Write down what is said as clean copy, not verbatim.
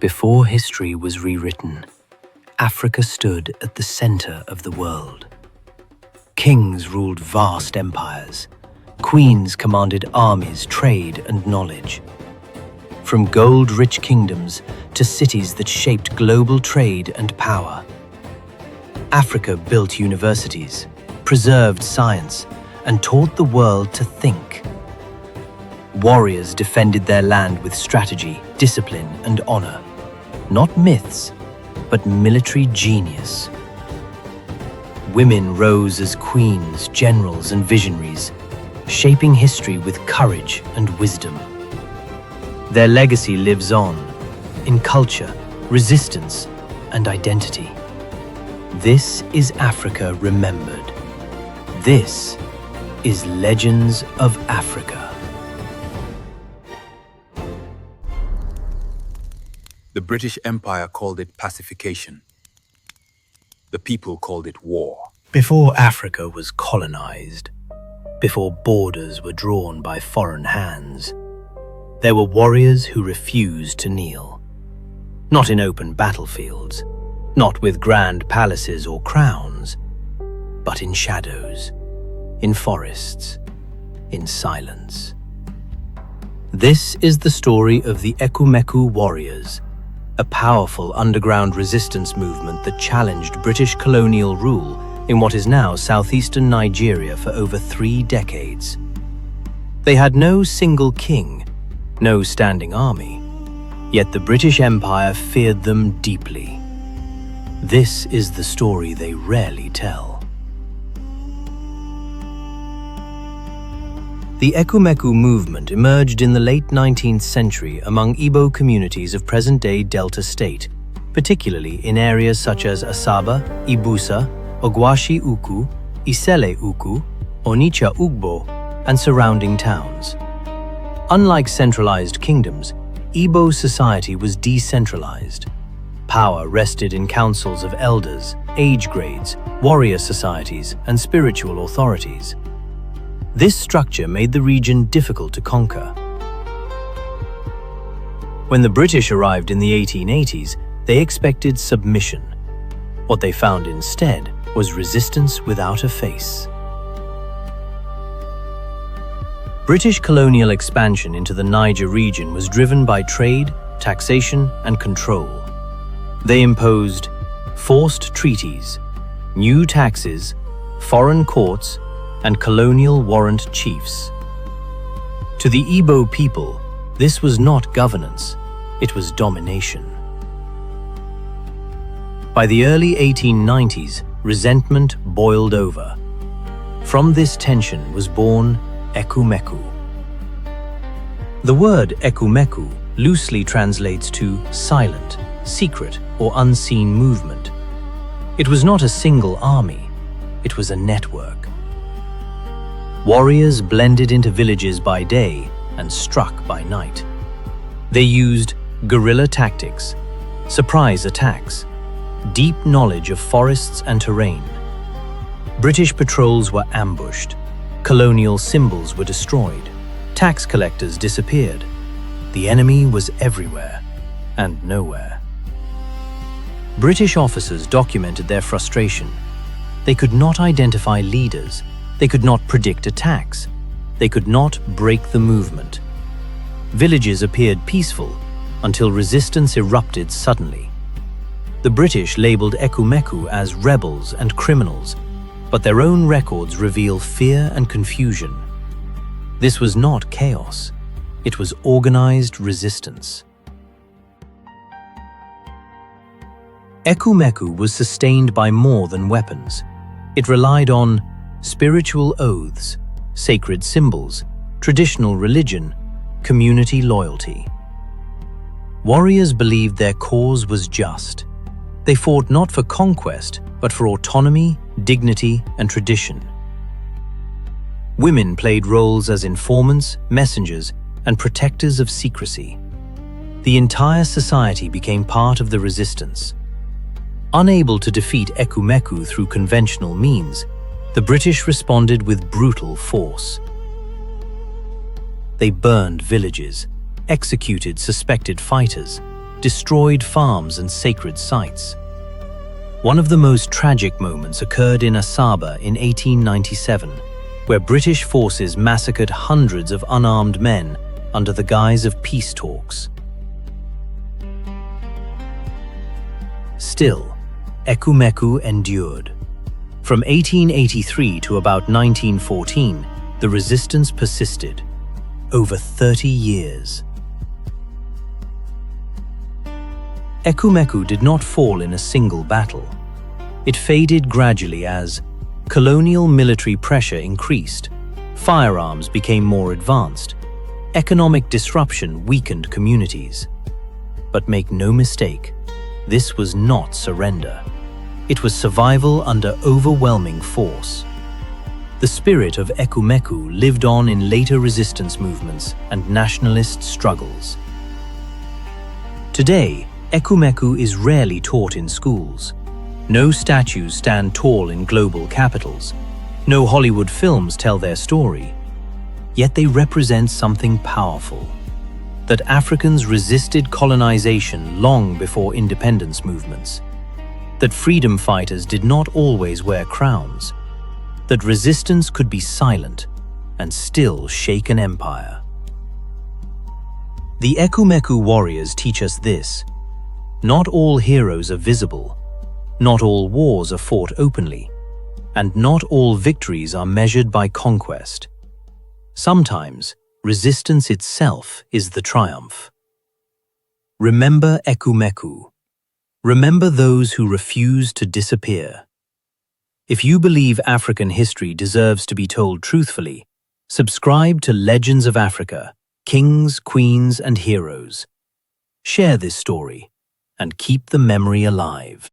Before history was rewritten, Africa stood at the center of the world. Kings ruled vast empires. Queens commanded armies, trade, and knowledge. From gold-rich kingdoms to cities that shaped global trade and power. Africa built universities, preserved science, and taught the world to think. Warriors defended their land with strategy, discipline, and honor. Not myths, but military genius. Women rose as queens, generals, and visionaries, shaping history with courage and wisdom. Their legacy lives on, in culture, resistance, and identity. This is Africa remembered. This is Legends of Africa. The British Empire called it pacification. The people called it war. Before Africa was colonized, before borders were drawn by foreign hands, there were warriors who refused to kneel. Not in open battlefields, not with grand palaces or crowns, but in shadows, in forests, in silence. This is the story of the Ekumeku warriors, a powerful underground resistance movement that challenged British colonial rule in what is now southeastern Nigeria for over 3 decades. They had no single king, no standing army, yet the British Empire feared them deeply. This is the story they rarely tell. The Ekumeku movement emerged in the late 19th century among Igbo communities of present-day Delta State, particularly in areas such as Asaba, Ibusa, Ogwashi Uku, Isele Uku, Onitsha Ugbo, and surrounding towns. Unlike centralized kingdoms, Igbo society was decentralized. Power rested in councils of elders, age grades, warrior societies, and spiritual authorities. This structure made the region difficult to conquer. When the British arrived in the 1880s, they expected submission. What they found instead was resistance without a face. British colonial expansion into the Niger region was driven by trade, taxation, and control. They imposed forced treaties, new taxes, foreign courts, and colonial warrant chiefs. To the Igbo people, this was not governance, it was domination. By the early 1890s, resentment boiled over. From this tension was born Ekumeku. The word Ekumeku loosely translates to silent, secret, or unseen movement. It was not a single army, it was a network. Warriors blended into villages by day and struck by night. They used guerrilla tactics, surprise attacks, deep knowledge of forests and terrain. British patrols were ambushed, colonial symbols were destroyed, tax collectors disappeared. The enemy was everywhere and nowhere. British officers documented their frustration. They could not identify leaders. They could not predict attacks. They could not break the movement. Villages appeared peaceful until resistance erupted suddenly. The British labeled Ekumeku as rebels and criminals, but their own records reveal fear and confusion. This was not chaos. It was organized resistance. Ekumeku was sustained by more than weapons. It relied on spiritual oaths, sacred symbols, traditional religion, community loyalty. Warriors believed their cause was just. They fought not for conquest, but for autonomy, dignity, and tradition. Women played roles as informants, messengers, and protectors of secrecy. The entire society became part of the resistance. Unable to defeat Ekumeku through conventional means, the British responded with brutal force. They burned villages, executed suspected fighters, destroyed farms and sacred sites. One of the most tragic moments occurred in Asaba in 1897, where British forces massacred hundreds of unarmed men under the guise of peace talks. Still, Ekumeku endured. From 1883 to about 1914, the resistance persisted. Over 30 years. Ekumeku did not fall in a single battle. It faded gradually as colonial military pressure increased, firearms became more advanced, economic disruption weakened communities. But make no mistake, this was not surrender. It was survival under overwhelming force. The spirit of Ekumeku lived on in later resistance movements and nationalist struggles. Today, Ekumeku is rarely taught in schools. No statues stand tall in global capitals. No Hollywood films tell their story. Yet they represent something powerful. That Africans resisted colonization long before independence movements. That freedom fighters did not always wear crowns. That resistance could be silent and still shake an empire. The Ekumeku warriors teach us this. Not all heroes are visible. Not all wars are fought openly. And not all victories are measured by conquest. Sometimes, resistance itself is the triumph. Remember Ekumeku. Remember those who refuse to disappear. If you believe African history deserves to be told truthfully, subscribe to Legends of Africa, Kings, Queens, and Heroes. Share this story and keep the memory alive.